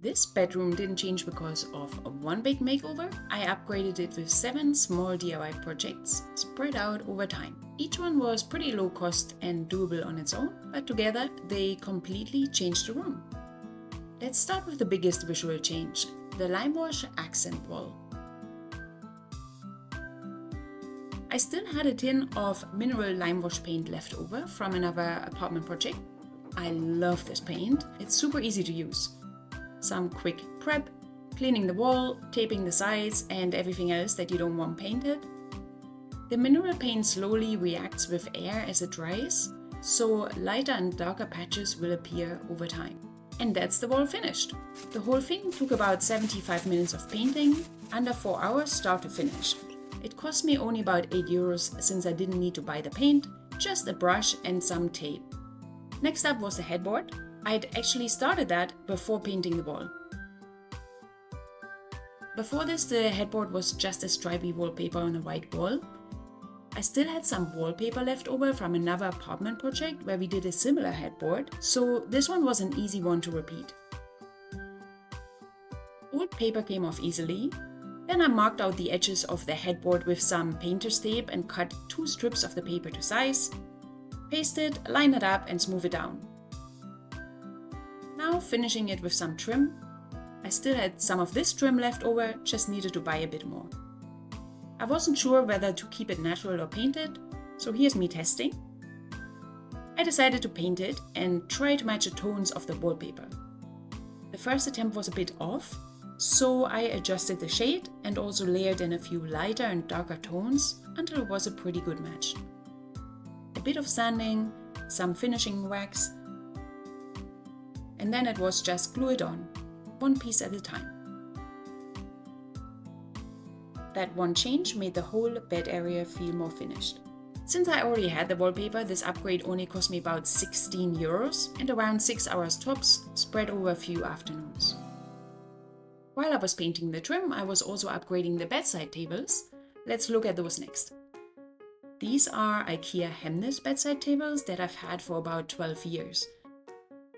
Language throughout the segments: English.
This bedroom didn't change because of one big makeover. I upgraded it with 7 small DIY projects spread out over time. Each one was pretty low cost and doable on its own, but together they completely changed the room. Let's start with the biggest visual change, the Limewash Accent Wall. I still had a tin of mineral lime wash paint left over from another apartment project. I love this paint, it's super easy to use. Some quick prep, cleaning the wall, taping the sides and everything else that you don't want painted. The mineral paint slowly reacts with air as it dries, so lighter and darker patches will appear over time. And that's the wall finished. The whole thing took about 75 minutes of painting, under 4 hours start to finish. It cost me only about €8 since I didn't need to buy the paint, just a brush and some tape. Next up was the headboard. I'd actually started that before painting the wall. Before this, the headboard was just a stripy wallpaper on a white wall. I still had some wallpaper left over from another apartment project where we did a similar headboard, so this one was an easy one to repeat. Old paper came off easily. Then I marked out the edges of the headboard with some painter's tape and cut 2 strips of the paper to size. Paste it, line it up and smooth it down. Now finishing it with some trim. I still had some of this trim left over, just needed to buy a bit more. I wasn't sure whether to keep it natural or painted, so here's me testing. I decided to paint it and try to match the tones of the wallpaper. The first attempt was a bit off, so I adjusted the shade and also layered in a few lighter and darker tones until it was a pretty good match. A bit of sanding, some finishing wax, and then it was just glue it on, one piece at a time. That one change made the whole bed area feel more finished. Since I already had the wallpaper, this upgrade only cost me about €16 and around 6 hours tops, spread over a few afternoons. While I was painting the trim, I was also upgrading the bedside tables. Let's look at those next. These are IKEA Hemnes bedside tables that I've had for about 12 years.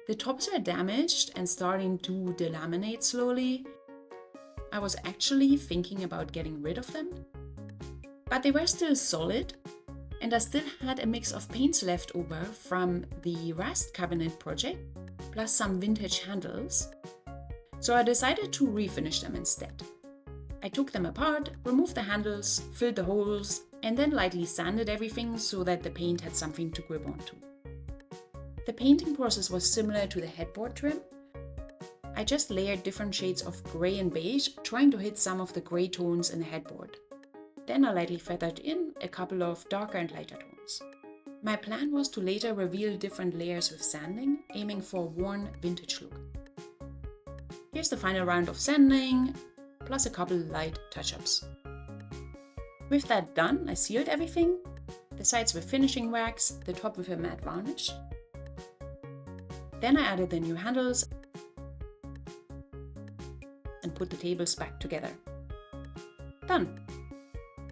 The tops were damaged and starting to delaminate slowly. I was actually thinking about getting rid of them, but they were still solid and I still had a mix of paints left over from the rust cabinet project, plus some vintage handles. So I decided to refinish them instead. I took them apart, removed the handles, filled the holes, and then lightly sanded everything so that the paint had something to grip onto. The painting process was similar to the headboard trim. I just layered different shades of grey and beige, trying to hit some of the grey tones in the headboard. Then I lightly feathered in a couple of darker and lighter tones. My plan was to later reveal different layers with sanding, aiming for a worn vintage look. Here's the final round of sanding, plus a couple light touch-ups. With that done, I sealed everything, the sides with finishing wax, the top with a matte varnish. Then I added the new handles and put the tables back together. Done!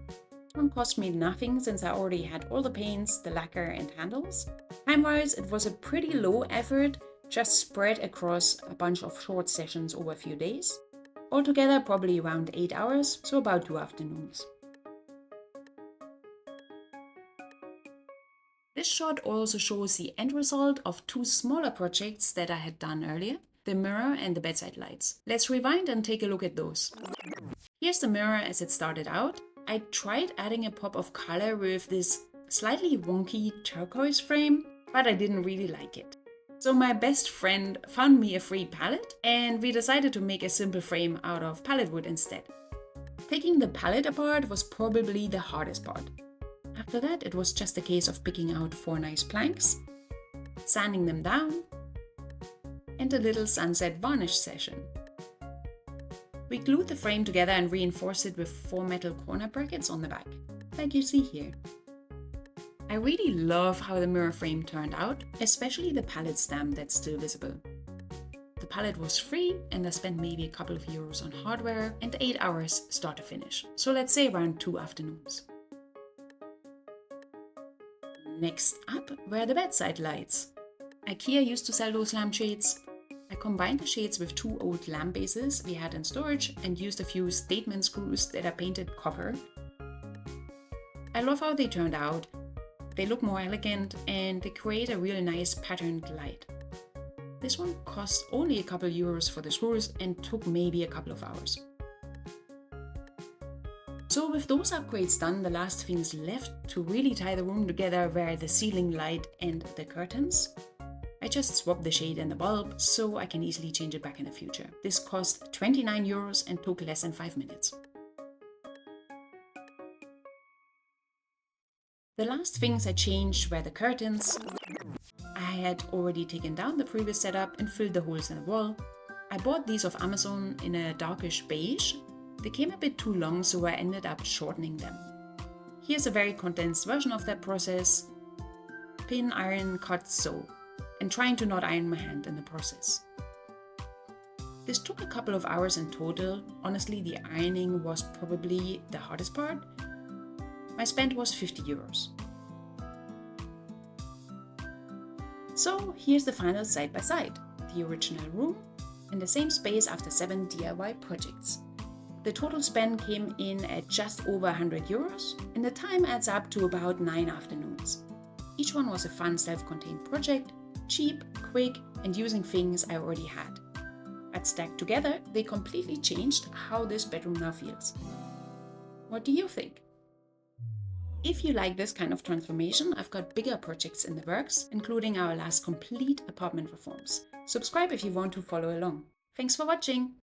This one cost me nothing since I already had all the paints, the lacquer and handles. Time-wise, it was a pretty low effort, just spread across a bunch of short sessions over a few days. Altogether probably around 8 hours, so about 2 afternoons. This shot also shows the end result of 2 smaller projects that I had done earlier, the mirror and the bedside lights. Let's rewind and take a look at those. Here's the mirror as it started out. I tried adding a pop of color with this slightly wonky turquoise frame, but I didn't really like it. So my best friend found me a free pallet and we decided to make a simple frame out of pallet wood instead. Taking the pallet apart was probably the hardest part. After that, it was just a case of picking out 4 nice planks, sanding them down, and a little sunset varnish session. We glued the frame together and reinforced it with 4 metal corner brackets on the back, like you see here. I really love how the mirror frame turned out, especially the pallet stamp that's still visible. The pallet was free and I spent maybe a couple of euros on hardware and 8 hours start to finish, so let's say around 2 afternoons. Next up were the bedside lights. IKEA used to sell those lampshades. I combined the shades with 2 old lamp bases we had in storage and used a few statement screws that I painted copper. I love how they turned out. They look more elegant and they create a real nice patterned light. This one cost only a couple euros for the screws and took maybe a couple of hours. So with those upgrades done, the last things left to really tie the room together were the ceiling light and the curtains. I just swapped the shade and the bulb so I can easily change it back in the future. This cost 29 euros and took less than 5 minutes. The last things I changed were the curtains. I had already taken down the previous setup and filled the holes in the wall. I bought these off Amazon in a darkish beige. They came a bit too long, so I ended up shortening them. Here's a very condensed version of that process. Pin, iron, cut, sew, and trying to not iron my hand in the process. This took a couple of hours in total. Honestly, the ironing was probably the hardest part. My spend was 50 euros. So here's the final side by side. The original room in the same space after 7 DIY projects. The total spend came in at just over 100 euros, and the time adds up to about 9 afternoons. Each one was a fun self-contained project, cheap, quick, and using things I already had. But stacked together, they completely changed how this bedroom now feels. What do you think? If you like this kind of transformation, I've got bigger projects in the works, including our last complete apartment reforms. Subscribe if you want to follow along. Thanks for watching!